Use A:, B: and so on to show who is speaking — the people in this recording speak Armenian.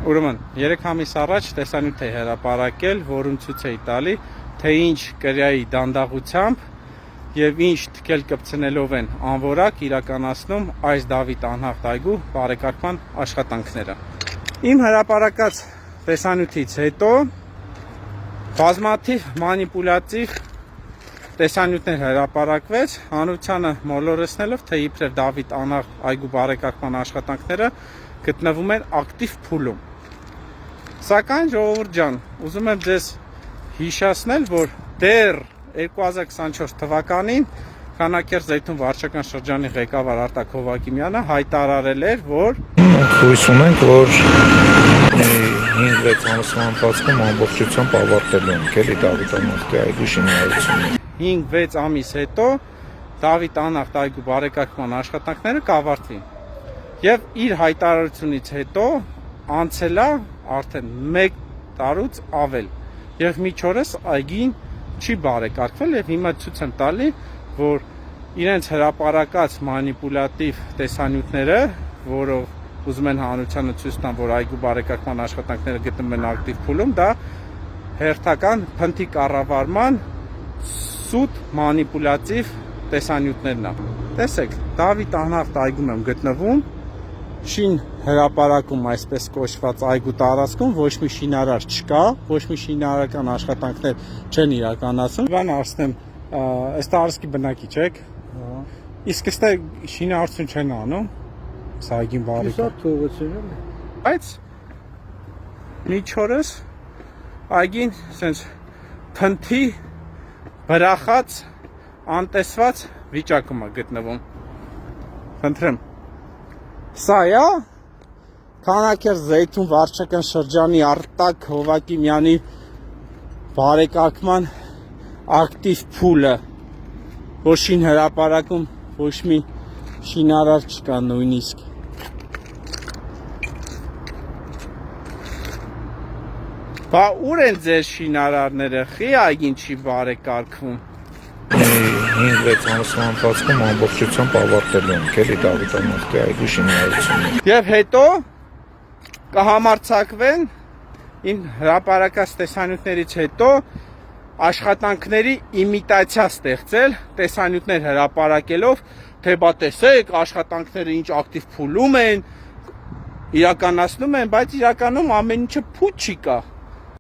A: Ուրեմն 3 ամիս առաջ տեսանյութ է հրապարակել, որում ցույց էի տալի, թե ինչ կրիայի դանդաղությամբ եւ ինչ թքել կպցնելով են անորակ իրականացնում այս Դավիթ անհավտ այգու բարեկարգման աշխատանքները։ Իմ հրապարակած տեսանյութից հետո բազմաթիվ մանիպուլատիվ տեսանյութներ հրապարակվեց, հանրությանը մոլորեցնելով, թե իբրև Դավիթ անհավտ այգու բարեկարգման աշխատանքները գտնվում են ակտիվ փուլում։ Սակայն ժողովուրդ ջան, ուզում եմ ձեզ հիշեցնել, որ դեռ 2024 թվականին Քանաքեռ Զեյթուն վարչական շրջանի ղեկավար Արտակ Հովակիմյանը հայտարարել էր, որ
B: հույս ունենք, որ 5-6 ամսվա ընթացքում ամբողջությամբ ավարտելու ենք էլի Դավիթ անհավտի այգու շինարարությունը։
A: 5-6 ամիս հետո Դավիթ անհավտ այգու բարեկարգման աշխատանքները կավարտվին։ Եվ իր հայտարարությունից հետո անցել է արդեն 1 տարուց ավել։ Եվ միջորս այգին չի բարեկարգվել եւ հիմա ցույց եմ տալի, որ իրենց հրապարակած մանիպուլատիվ տեսանյութները, որով ուզում են հանրությանը ցույց տան, որ այգու բարեկարգման աշխատանքները գտնվում են ակտիվ փուլում, դա հերթական փնթի կառավարման սուտ մանիպուլատիվ տեսանյութներն է։ Տեսեք, Դավիթ անհավտ այգում եմ գտնվում, շին հրապարակում այսպես կոչված այգու տարածքում ոչ մի շինարար չկա, ոչ մի շինարարական աշխատանքներ չեն իրականացվում։ Բան ասեմ, այս տարածքի բնակիչ եք։ Իսկ այստե շինարարություն չեն անում։ Սա այգին բարեկարգում։ Բայց միջորս այգին sense փնթի վրախած անտեսված վիճակում է գտնվում։ Խնդրեմ։ Սա է Քանաքեռ Զեյթուն վարչական շրջանի Արտակ Հովակիմյանի բարեկարգման ակտիվ փուլը, որ շին հրապարակում ոչ մի շինարար չկա նույնիսկ։ Բա ուր են ձեր շինարարները, խի այգին չի բարեկարգվում։
B: 5-6 ամսվա ընթացքում ամբողջությամբ ավարտելու ենք էլի Դավիթ անհավտի այգու շինարարությունը։
A: Եվ հետո կհամարձակվեն իմ հրապարակած տեսանյութներից հետո աշխատանքների իմիտացիա ստեղծել, տեսանյութներ հրապարակելով, թե բա տեսեք, աշխատանքները ինչ ակտիվ փուլում են, իրականացնում են, բայց իրականում ամեն ինչը փուչ չի կա։